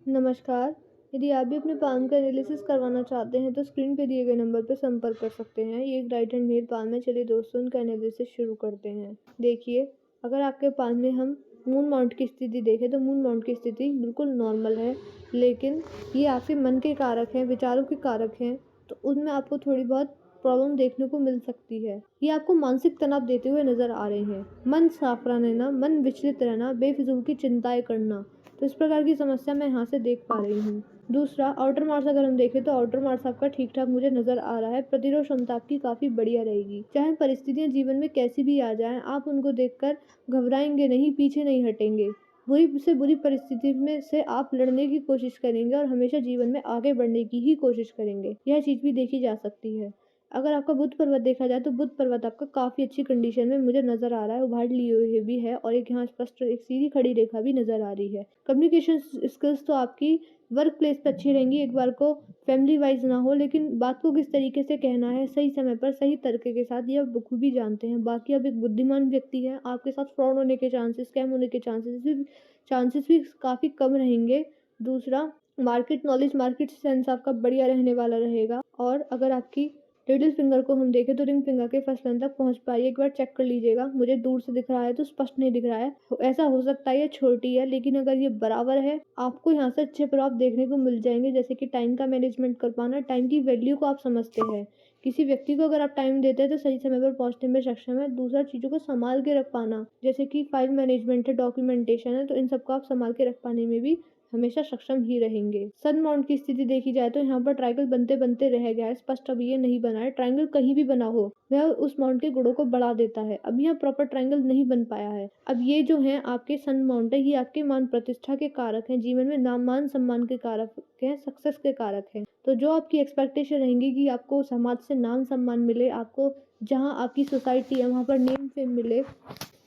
नमस्कार। यदि आप भी अपने पाम का एनालिसिस करवाना चाहते हैं तो स्क्रीन पे दिए गए नंबर पर संपर्क कर सकते हैं। ये एक राइट हैंड मेल पाम है। चलिए दोस्तों इनका एनालिसिस शुरू करते हैं। देखिए, अगर आपके पाम में हम मून माउंट की स्थिति देखें तो मून माउंट की स्थिति बिल्कुल नॉर्मल है, लेकिन ये आपके मन के कारक हैं, विचारों के कारक हैं, तो उनमें आपको थोड़ी बहुत प्रॉब्लम देखने को मिल सकती है। ये आपको मानसिक तनाव देते हुए नज़र आ रहे हैं। मन साफ रहना, मन विचलित रहना, बेफिज़ूल की चिंताएँ करना, तो इस प्रकार की समस्या मैं यहाँ से देख पा रही हूँ। दूसरा, आउटर मार्क्स अगर हम देखें तो आउटर मार्क्स आपका ठीक-ठाक मुझे नज़र आ रहा है। प्रतिरोध क्षमता आपकी काफ़ी बढ़िया रहेगी। चाहे परिस्थितियाँ जीवन में कैसी भी आ जाएँ, आप उनको देखकर घबराएँगे नहीं, पीछे नहीं हटेंगे। बुरी से बुरी परिस्थिति में से आप लड़ने की कोशिश करेंगे और हमेशा जीवन में आगे बढ़ने की ही कोशिश करेंगे। यह चीज़ भी देखी जा सकती है। अगर आपका बुध पर्वत देखा जाए तो बुध पर्वत आपका काफ़ी अच्छी कंडीशन में मुझे नज़र आ रहा है, उभार लिए हुए भी है और एक यहाँ स्पष्ट एक सीधी खड़ी रेखा भी नज़र आ रही है। कम्युनिकेशन स्किल्स तो आपकी वर्क प्लेस पे अच्छी रहेंगी, एक बार को फैमिली वाइज़ ना हो, लेकिन बात को किस तरीके से कहना है, सही समय पर, सही तरीके के साथ, ये आप बखूबी जानते हैं। बाकी आप एक बुद्धिमान व्यक्ति हैं, आपके साथ फ्रॉड होने के चांसेस, स्कैम होने के चांसेस भी काफ़ी कम रहेंगे। दूसरा, मार्केट नॉलेज, मार्केट सेंस आपका बढ़िया रहने वाला रहेगा और अगर आपकी लिटिल फिंगर को हम देखें तो रिंग फिंगर के फर्स्ट लाइन तक पहुँच पाई है। एक बार चेक कर लीजिएगा, मुझे दूर से दिख रहा है तो स्पष्ट नहीं दिख रहा है। ऐसा हो सकता है ये छोटी है, लेकिन अगर ये बराबर है, आपको यहाँ से अच्छे प्रभाव देखने को मिल जाएँगे, जैसे कि टाइम का मैनेजमेंट कर पाना, टाइम की वैल्यू को आप समझते हैं। किसी व्यक्ति को अगर आप टाइम देते हैं तो सही समय पर पहुँचने में सक्षम है। दूसरा, चीज़ों को सँभाल के रख पाना, जैसे कि फाइल मैनेजमेंट है, डॉक्यूमेंटेशन है, तो इन सबको आप सँभाल के रख पाने में भी हमेशा सक्षम ही रहेंगे। सन माउंट की स्थिति देखी जाए तो यहाँ पर ट्रायंगल बनते-बनते रह गया है, स्पष्ट अब ये नहीं बना है। ट्रायंगल कहीं भी बना हो, वह उस माउंट के गुणों को बढ़ा देता है। अब यहाँ प्रॉपर ट्रायंगल नहीं बन पाया है। अब ये जो हैं आपके सन माउंट है, ये आपके मान प्रतिष्ठा के कारक हैं, जीवन में नाम मान सम्मान के कारक हैं, सक्सेस के कारक हैं। तो जो आपकी एक्सपेक्टेशन रहेंगी कि आपको समाज से नाम सम्मान मिले, आपको जहाँ आपकी सोसाइटी है वहाँ पर नेम फेम मिले,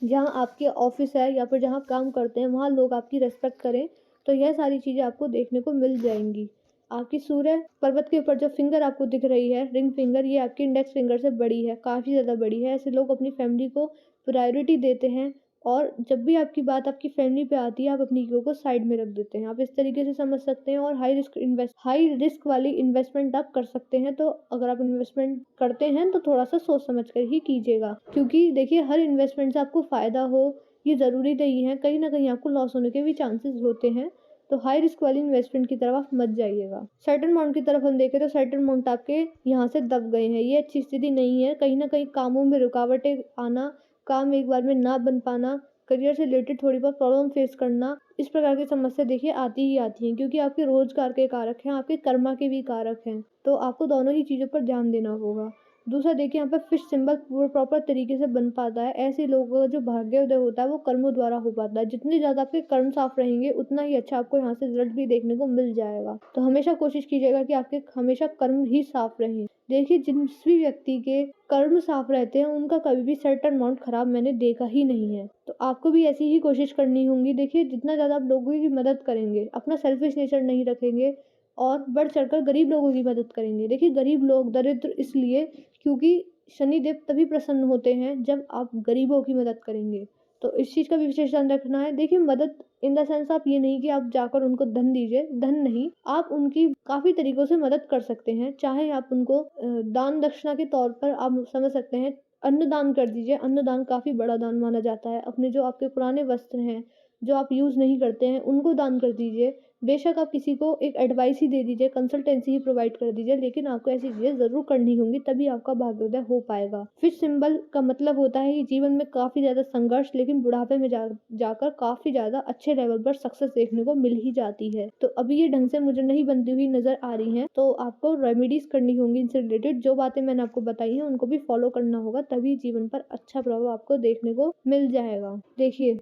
जहाँ आपके ऑफिस है या फिर जहाँ आप काम करते हैं वहाँ लोग आपकी रिस्पेक्ट करें, तो यह सारी चीज़ें आपको देखने को मिल जाएँगी। आपकी सूर्य पर्वत के ऊपर जो फिंगर आपको दिख रही है, रिंग फिंगर, ये आपकी इंडेक्स फिंगर से बड़ी है, काफ़ी ज़्यादा बड़ी है। ऐसे लोग अपनी फैमिली को प्रायोरिटी देते हैं और जब भी आपकी बात आपकी फैमिली पे आती है, आप अपनी ईगो को साइड में रख देते हैं। आप इस तरीके से समझ सकते हैं और हाई रिस्क वाली इन्वेस्टमेंट आप कर सकते हैं। तो अगर आप इन्वेस्टमेंट करते हैं तो थोड़ा-सा सोच समझ कर ही कीजिएगा, क्योंकि देखिए हर इन्वेस्टमेंट से आपको फ़ायदा हो ये ज़रूरी नहीं है, कहीं न कहीं आपको लॉस होने के भी चांसेस होते हैं। तो हाई रिस्क वाली इन्वेस्टमेंट की तरफ आप मत जाइएगा। सैटर्न माउंट की तरफ हम देखें तो सैटर्न माउंट आपके यहाँ से दब गए हैं, ये अच्छी स्थिति नहीं है। कहीं न कहीं कामों में रुकावटें आना, काम एक बार में ना बन पाना, करियर से रिलेटेड थोड़ी बहुत प्रॉब्लम फेस करना, इस प्रकार की समस्या देखिए आती ही आती हैं, क्योंकि आपके रोज़गार के कारक हैं, आपके कर्मा के भी कारक हैं। तो आपको दोनों ही चीज़ों पर ध्यान देना होगा। दूसरा, देखिए यहाँ पर फिश सिंबल प्रॉपर तरीके से बन पाता है। ऐसे लोगों का जो भाग्योदय होता है वो कर्मों द्वारा हो पाता है। जितने ज़्यादा आपके कर्म साफ रहेंगे उतना ही अच्छा आपको यहाँ से रिजल्ट भी देखने को मिल जाएगा। तो हमेशा कोशिश कीजिएगा कि आपके हमेशा कर्म ही साफ रहें। देखिए, जिस भी व्यक्ति के कर्म साफ रहते हैं उनका कभी भी सैटर्न माउंट खराब मैंने देखा ही नहीं है। तो आपको भी ऐसी ही कोशिश करनी होगी। देखिए, जितना ज़्यादा आप लोगों की मदद करेंगे, अपना सेल्फिश नेचर नहीं रखेंगे और बढ़ चढ़कर गरीब लोगों की मदद करेंगे। देखिए, गरीब लोग दरिद्र इसलिए क्योंकि शनिदेव तभी प्रसन्न होते हैं जब आप गरीबों की मदद करेंगे। तो इस चीज़ का भी विशेष ध्यान रखना है। देखिए, मदद इन द सेंस आप ये नहीं कि आप जाकर उनको धन दीजिए, धन नहीं, आप उनकी काफ़ी तरीकों से मदद कर सकते हैं। चाहे आप उनको दान दक्षिणा के तौर पर आप समझ सकते हैं, अन्नदान कर दीजिए। अन्नदान काफ़ी बड़ा दान माना जाता है। अपने जो आपके पुराने वस्त्र हैं, जो आप यूज़ नहीं करते हैं, उनको दान कर दीजिए। बेशक आप किसी को एक एडवाइस ही दे दीजिए, कंसल्टेंसी ही प्रोवाइड कर दीजिए, लेकिन आपको ऐसी चीज़ें ज़रूर करनी होंगी, तभी आपका भाग्योदय हो पाएगा। फिश सिंबल का मतलब होता है कि जीवन में काफ़ी ज़्यादा संघर्ष, लेकिन बुढ़ापे में जाकर काफ़ी ज़्यादा अच्छे लेवल पर सक्सेस देखने को मिल ही जाती है। तो अभी ये ढंग से मुझे नहीं बनती हुई नज़र आ रही हैं, तो आपको रेमेडीज़ करनी होंगी इनसे रिलेटेड। जो बातें मैंने आपको बताई हैं उनको भी फॉलो करना होगा, तभी जीवन पर अच्छा प्रभाव आपको देखने को मिल जाएगा। देखिए,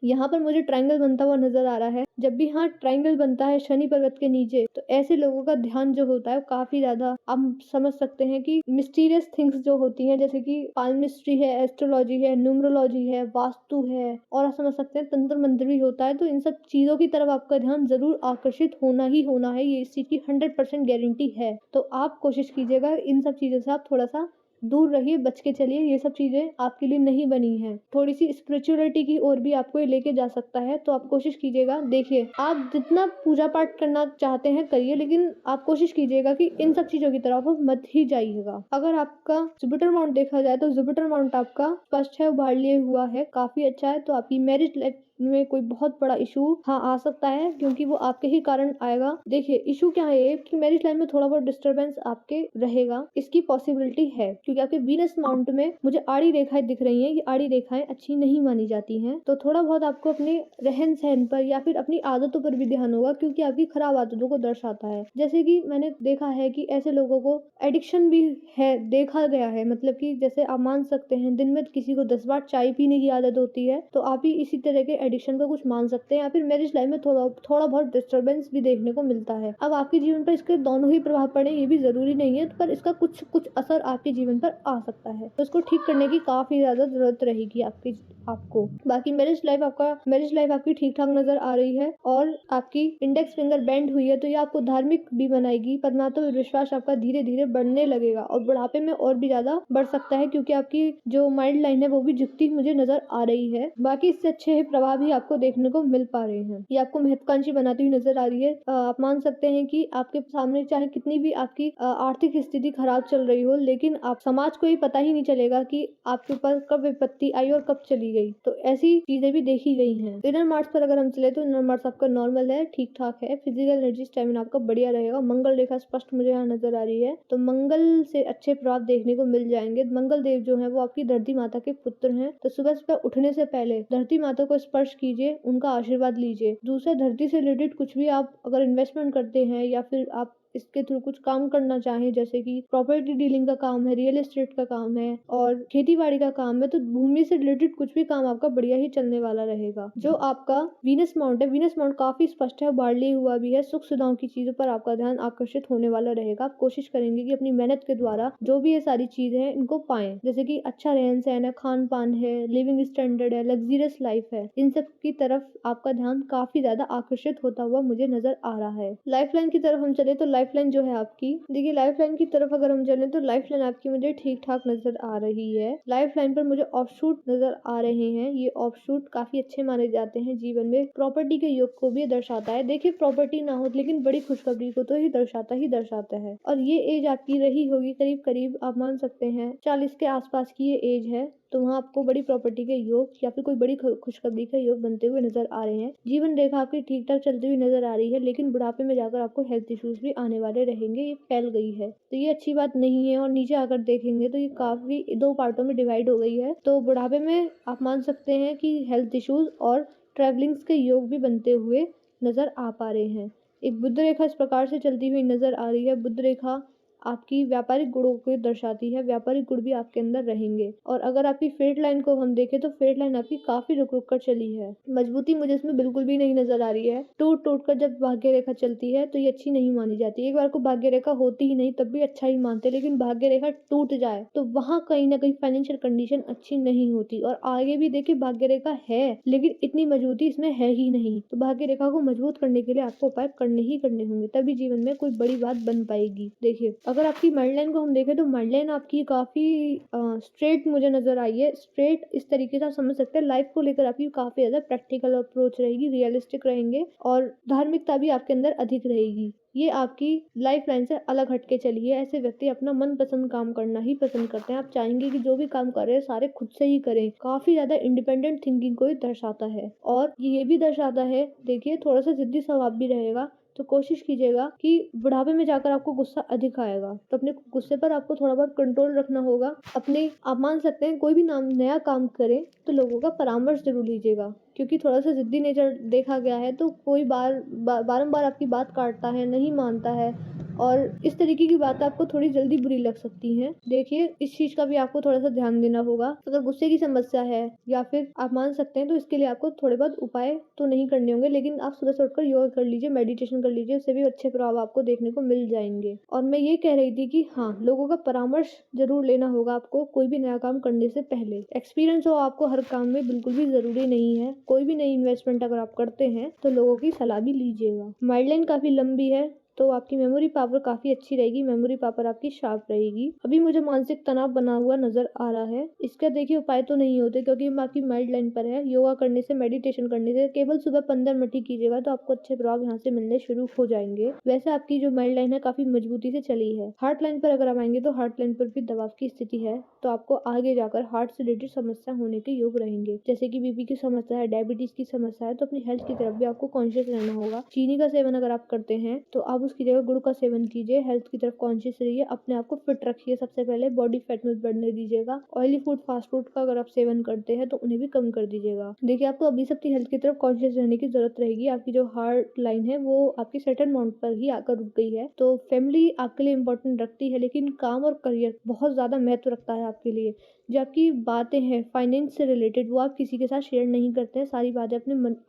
यहाँ पर मुझे ट्रायंगल बनता हुआ नज़र आ रहा है। जब भी यहाँ ट्रायंगल बनता है शनि पर्वत के नीचे, तो ऐसे लोगों का ध्यान जो होता है वो काफ़ी ज़्यादा, आप समझ सकते हैं कि मिस्टीरियस थिंग्स जो होती हैं, जैसे कि पाल्मिस्ट्री है, एस्ट्रोलॉजी है, न्यूमरोलॉजी है, वास्तु है, और आप समझ सकते हैं तंत्र मंत्र भी होता है। तो इन सब चीज़ों की तरफ आपका ध्यान ज़रूर आकर्षित होना ही होना है, ये इस चीज़ की 100% गारंटी है। तो आप कोशिश कीजिएगा इन सब चीज़ों से आप थोड़ा-सा दूर रहिए, बच के चलिए, ये सब चीज़ें आपके लिए नहीं बनी हैं। थोड़ी-सी स्पिरिचुअलिटी की ओर भी आपको ये लेके जा सकता है, तो आप कोशिश कीजिएगा। देखिए, आप जितना पूजा-पाठ करना चाहते हैं करिए, लेकिन आप कोशिश कीजिएगा कि इन सब चीज़ों की तरफ मत ही जाइएगा। अगर आपका जुपिटर माउंट देखा जाए तो जुपिटर माउंट आपका स्पष्ट है, उभार लिए हुआ है, काफ़ी अच्छा है, तो आपकी मैरिज लाइफ में कोई बहुत बड़ा इशू आ सकता है, क्योंकि वो आपके ही कारण आएगा। देखिए, इशू क्या है ये कि मैरिज लाइफ में थोड़ा बहुत डिस्टर्बेंस आपके रहेगा, इसकी पॉसिबिलिटी है, क्योंकि आपके वीनस माउंट में मुझे आड़ी रेखाएं दिख रही हैं। ये आड़ी रेखाएं अच्छी नहीं मानी जाती हैं, तो थोड़ा बहुत आपको अपने रहन सहन पर या फिर अपनी आदतों पर भी ध्यान होगा, क्योंकि आपकी खराब आदतों को दर्शाता है। जैसे कि मैंने देखा है कि ऐसे लोगों को एडिक्शन भी है, देखा गया है, मतलब कि जैसे आप मान सकते हैं दिन में किसी को 10 बार चाय पीने की आदत होती है, तो आप भी इसी तरह के एडिक्शन को कुछ मान सकते हैं। या फिर मैरिज लाइफ में थोड़ा बहुत डिस्टर्बेंस भी देखने को मिलता है। अब आपके जीवन पर इसके दोनों ही प्रभाव पड़े ये भी जरूरी नहीं है, पर इसका कुछ असर आपके जीवन पर आ सकता है, तो इसको ठीक करने की काफी ज्यादा जरूरत रहेगी आपको। बाकी मैरिज लाइफ आपकी ठीक ठाक नजर आ रही है, और आपकी इंडेक्स फिंगर बेंड हुई है, तो ये आपको धार्मिक भी बनाएगी। परमात्मा में विश्वास आपका धीरे धीरे बढ़ने लगेगा, और बुढ़ापे में और भी ज्यादा बढ़ सकता है, क्योंकि आपकी जो माइंड लाइन है वो भी झुकती मुझे नजर आ रही है। बाकी इससे अच्छे प्रभाव भी आपको देखने को मिल पा रहे हैं। ये आपको महत्वाकांक्षी बनाती हुई नजर आ रही है। आप मान सकते हैं कि आपके सामने चाहे कितनी भी आपकी आर्थिक स्थिति खराब चल रही हो, लेकिन आप समाज को ये पता ही नहीं चलेगा कि आपके ऊपर कब विपत्ति आई और कब चली गई, तो ऐसी चीजें भी देखी गई हैं। इनर मार्स पर अगर हम चले तो इनर मार्स आपका नॉर्मल है, ठीक ठाक है। फिजिकल एनर्जी स्टेमिना आपका बढ़िया रहेगा। मंगल रेखा स्पष्ट मुझे यहाँ नजर आ रही है, तो मंगल से अच्छे प्रभाव देखने को मिल जाएंगे। मंगल देव जो है वो आपकी धरती माता के पुत्र हैं, तो सुबह सुबह उठने से पहले धरती माता को स्पर्श कीजिए, उनका आशीर्वाद लीजिए। दूसरा, धरती से रिलेटेड कुछ भी आप अगर इन्वेस्टमेंट करते हैं या फिर आप इसके थ्रू कुछ काम करना चाहें, जैसे कि प्रॉपर्टी डीलिंग का काम है, रियल एस्टेट का काम है और खेती बाड़ी का काम है, तो भूमि से रिलेटेड कुछ भी काम आपका बढ़िया ही चलने वाला रहेगा। जो आपका वीनस माउंट है, वीनस माउंट काफी स्पष्ट है, बाढ़ लिए हुआ भी है। सुख सुविधाओं की चीजों पर आपका ध्यान आकर्षित होने वाला रहेगा। आप कोशिश करेंगे कि अपनी मेहनत के द्वारा जो भी ये सारी चीजें हैं इनको पाएं, जैसे कि अच्छा रहन सहन है, खान पान है, लिविंग स्टैंडर्ड है, लग्जरियस लाइफ है, इन सब की तरफ आपका ध्यान काफी ज्यादा आकर्षित होता हुआ मुझे नजर आ रहा है। लाइफ लाइन की तरफ हम चले तो लाइफ लाइन जो है आपकी, देखिए लाइफ लाइन की तरफ अगर हम चले तो लाइफ लाइन आपकी मुझे ठीक ठाक नजर आ रही है। लाइफ लाइन पर मुझे ऑफशूट नजर आ रहे हैं। ये ऑफशूट काफी अच्छे माने जाते हैं जीवन में। प्रॉपर्टी के योग को भी दर्शाता है। देखिए, प्रॉपर्टी ना हो लेकिन बड़ी खुशखबरी को तो ही दर्शाता है। और ये एज आपकी रही होगी करीब करीब, आप मान सकते हैं 40 के आसपास की ये एज है, तो वहाँ आपको बड़ी प्रॉपर्टी के योग या फिर कोई बड़ी खुशखबरी के योग बनते हुए नजर आ रहे हैं। जीवन रेखा आपकी ठीक ठाक चलती हुई नजर आ रही है, लेकिन बुढ़ापे में जाकर आपको हेल्थ इश्यूज भी आने वाले रहेंगे। ये फैल गई है, तो ये अच्छी बात नहीं है। और नीचे आकर देखेंगे तो ये काफी 2 पार्टों में डिवाइड हो गई है। तो बुढ़ापे में आप मान सकते हैं कि हेल्थ इश्यूज और ट्रेवलिंग्स के योग भी बनते हुए नजर आ पा रहे हैं। एक बुध रेखा इस प्रकार से चलती हुई नजर आ रही है। बुध रेखा आपकी व्यापारिक गुणों को दर्शाती है। व्यापारिक गुण भी आपके अंदर रहेंगे। और अगर आपकी फेट लाइन को हम देखें तो फेट लाइन आपकी काफी रुक रुक कर चली है। मजबूती मुझे इसमें बिल्कुल भी नहीं नजर आ रही है। टूट टूट कर जब भाग्य रेखा चलती है तो ये अच्छी नहीं मानी जाती। एक बार को भाग्य रेखा होती ही नहीं तब भी अच्छा ही मानते, लेकिन भाग्य रेखा टूट जाए तो वहां कहीं ना कहीं फाइनेंशियल कंडीशन अच्छी नहीं होती। और आगे भी देखिए भाग्य रेखा है, लेकिन इतनी मजबूती इसमें है ही नहीं। तो भाग्य रेखा को मजबूत करने के लिए आपको उपाय करने ही करने होंगे, तभी जीवन में कोई बड़ी बात बन पाएगी। देखिए, अगर आपकी माइंड लाइन को हम देखें तो माइंड लाइन आपकी काफी स्ट्रेट मुझे नजर आई है। स्ट्रेट इस तरीके से आप समझ सकते हैं, लाइफ को लेकर आपकी काफी ज्यादा प्रैक्टिकल अप्रोच रहेगी, रियलिस्टिक रहेंगे और धार्मिकता भी आपके अंदर अधिक रहेगी। ये आपकी लाइफ लाइन से अलग हटके चली है। ऐसे व्यक्ति अपना मनपसंद काम करना ही पसंद करते हैं। आप चाहेंगे कि जो भी काम कर रहे हैं सारे खुद से ही करें। काफी ज्यादा इंडिपेंडेंट थिंकिंग को ही दर्शाता है। और ये भी दर्शाता है, देखिए, थोड़ा सा जिद्दी स्वभाव भी रहेगा। तो कोशिश कीजिएगा कि बुढ़ापे में जाकर आपको गुस्सा अधिक आएगा, तो अपने गुस्से पर आपको थोड़ा बहुत कंट्रोल रखना होगा। आप मान सकते हैं कोई भी नया काम करें तो लोगों का परामर्श जरूर लीजिएगा, क्योंकि थोड़ा सा जिद्दी नेचर देखा गया है। तो कोई बारंबार आपकी बात काटता है, नहीं मानता है, और इस तरीके की बातें आपको थोड़ी जल्दी बुरी लग सकती हैं। देखिए, इस चीज का भी आपको थोड़ा सा ध्यान देना होगा। अगर गुस्से की समस्या है या फिर आप मान सकते हैं तो इसके लिए आपको थोड़े बहुत उपाय तो नहीं करने होंगे, लेकिन आप सुबह से उठकर योगा कर लीजिए, मेडिटेशन कर लीजिए, उससे भी अच्छे प्रभाव आपको देखने को मिल जाएंगे। और मैं ये कह रही थी कि हाँ, लोगों का परामर्श जरूर लेना होगा आपको कोई भी नया काम करने से पहले। एक्सपीरियंस हो आपको हर काम में बिल्कुल भी जरूरी नहीं है। कोई भी नई इन्वेस्टमेंट अगर आप करते हैं तो लोगों की सलाह भी लीजिएगा। माइंड लाइन काफी लंबी है, तो आपकी मेमोरी पावर काफ़ी अच्छी रहेगी, मेमोरी पावर आपकी शार्प रहेगी। अभी मुझे मानसिक तनाव बना हुआ नज़र आ रहा है। इसका देखिए उपाय तो नहीं होते क्योंकि हम आपकी माइल्ड लाइन पर है। योगा करने से, मेडिटेशन करने से केवल सुबह 15 मिनट ही कीजिएगा तो आपको अच्छे प्रभाव यहाँ से मिलने शुरू हो जाएँगे। वैसे आपकी जो माइल्ड लाइन है काफ़ी मजबूती से चली है। हार्ट लाइन पर अगर हम आएँगे तो हार्ट लाइन पर भी दबाव की स्थिति है, तो आपको आगे जाकर हार्ट से रिलेटेड समस्या होने के योग रहेंगे। जैसे कि बीपी की समस्या है, डायबिटीज़ की समस्या है, तो अपनी हेल्थ की तरफ भी आपको कॉन्शियस रहना होगा। चीनी का सेवन अगर आप करते हैं तो आप उसकी जगह गुड़ का सेवन कीजिए। हेल्थ की तरफ कॉन्शियस रहिए, अपने आप को फिट रखिए। सबसे पहले बॉडी फैट मत बढ़ने दीजिएगा। ऑयली फूड, फास्ट फूड का अगर आप सेवन करते हैं तो उन्हें भी कम कर दीजिएगा। देखिए आपको अभी से अपनी हेल्थ की तरफ कॉन्शियस रहने की जरूरत रहेगी। आपकी जो हार्ट लाइन है वो आपकी सेटल माउंट पर ही आकर रुक गई है। तो फैमिली आपके लिए इंपॉर्टेंट रखती है, लेकिन काम और करियर बहुत ज्यादा महत्व रखता है आपके लिए। जो आपकी बातें हैं फाइनेंस से रिलेटेड वो आप किसी के साथ शेयर नहीं करते हैं। सारी बातें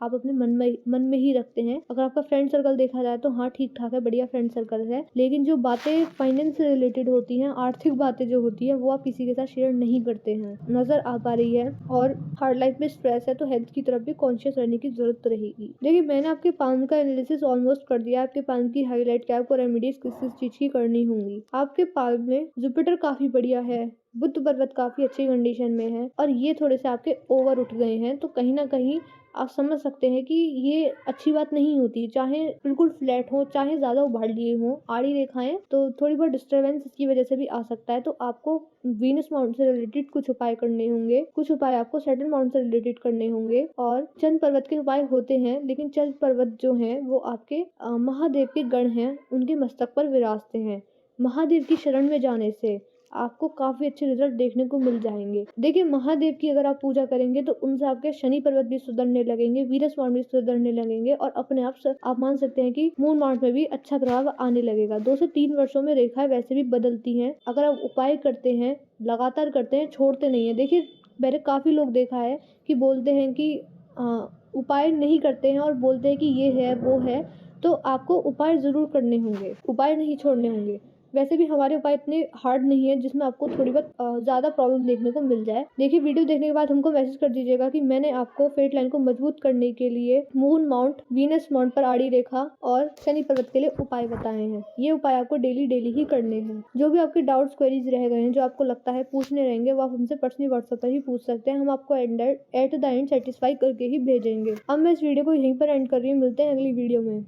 आप अपने मन में ही रखते हैं। अगर आपका फ्रेंड सर्कल देखा जाए तो हाँ ठीक ठाक है, बढ़िया फ्रेंड सर्कल है, लेकिन जो बातें फाइनेंस से रिलेटेड होती हैं, आर्थिक बातें जो होती है वो आप किसी के साथ शेयर नहीं करते हैं, नजर आ पा रही है। और हार्ड लाइफ में स्ट्रेस है तो हेल्थ की तरफ भी कॉन्शियस रहने की जरूरत रहेगी। देखिए मैंने आपके पाल्म का एनालिसिस ऑलमोस्ट कर दिया। आपके पाल्म की हाईलाइट क्या, आपको रेमेडीज किस चीज की करनी होंगी। आपके पाल्म में जुपिटर काफी बढ़िया है, बुध पर्वत काफी अच्छी कंडीशन में है और ये थोड़े से आपके ओवर उठ गए हैं, तो कहीं ना कहीं आप समझ सकते हैं कि ये अच्छी बात नहीं होती। चाहे बिल्कुल फ्लैट हो, चाहे ज्यादा उभार लिए हो, आड़ी रेखाएं, तो थोड़ी बहुत डिस्टरबेंस इसकी वजह से भी आ सकता है। तो आपको वीनस माउंट से रिलेटेड कुछ उपाय करने होंगे, कुछ उपाय आपको सैटर्न माउंट से रिलेटेड करने होंगे। और चंद पर्वत के उपाय होते हैं, लेकिन चंद पर्वत जो हैं वो आपके महादेव के गण हैं, उनके मस्तक पर विराजते हैं। महादेव की शरण में जाने से आपको काफी अच्छे रिजल्ट देखने को मिल जाएंगे। देखिए महादेव की अगर आप पूजा करेंगे तो उनसे आपके शनि पर्वत भी सुधरने लगेंगे, वीनस माउंट भी सुधरने लगेंगे और अपने आप मान सकते हैं कि मून माउंट में भी अच्छा प्रभाव आने लगेगा। 2 से 3 वर्षों में रेखाएं वैसे भी बदलती हैं। अगर आप उपाय करते हैं, लगातार करते हैं, छोड़ते नहीं है। देखिए मैंने काफी लोग देखा है कि बोलते हैं कि उपाय नहीं करते हैं और बोलते हैं कि ये है वो है, तो आपको उपाय जरूर करने होंगे, उपाय नहीं छोड़ने होंगे। वैसे भी हमारे उपाय इतने हार्ड नहीं है जिसमें आपको थोड़ी बहुत ज़्यादा प्रॉब्लम देखने को मिल जाए। देखिए वीडियो देखने के बाद हमको मैसेज कर दीजिएगा कि मैंने आपको फेट लाइन को मजबूत करने के लिए मून माउंट, वीनस माउंट पर आड़ी रेखा और शनि पर्वत के लिए उपाय बताए हैं। ये उपाय आपको डेली ही करने हैं। जो भी आपके डाउट्स क्वेरीज रह गए हैं, जो आपको लगता है पूछने रहेंगे, वो आप हमसे पर्सनली व्हाट्सएप पर ही पूछ सकते हैं। हम आपको एट द एंड सेटिस्फाई करके ही भेजेंगे। अब मैं इस वीडियो को यहीं पर एंड कर रही हूँ। मिलते हैं अगली वीडियो में।